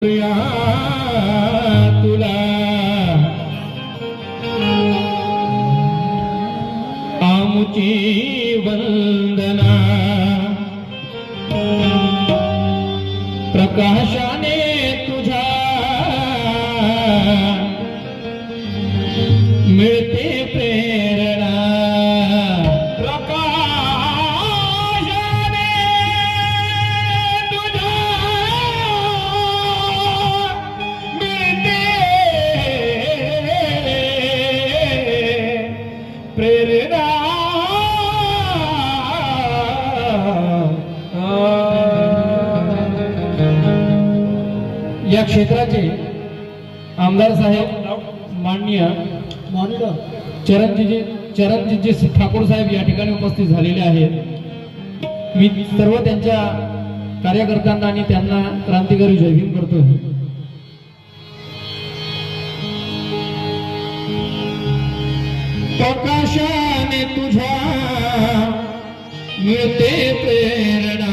तुला आमुची वंदना प्रकाशाने तुझा मिळते प्रेरणा प्रकाशाने तुझा मिळते प्रेरणा या क्षेत्राचे आमदार साहेब माननीय चरणजीजी ठाकूर साहेब या ठिकाणी उपस्थित झालेले आहेत। मी सर्व त्यांच्या कार्यकर्त्यांना आणि त्यांना क्रांतिकारी जय भीम करतो। प्रकाशाने तुझ्या मिळते प्रेरणा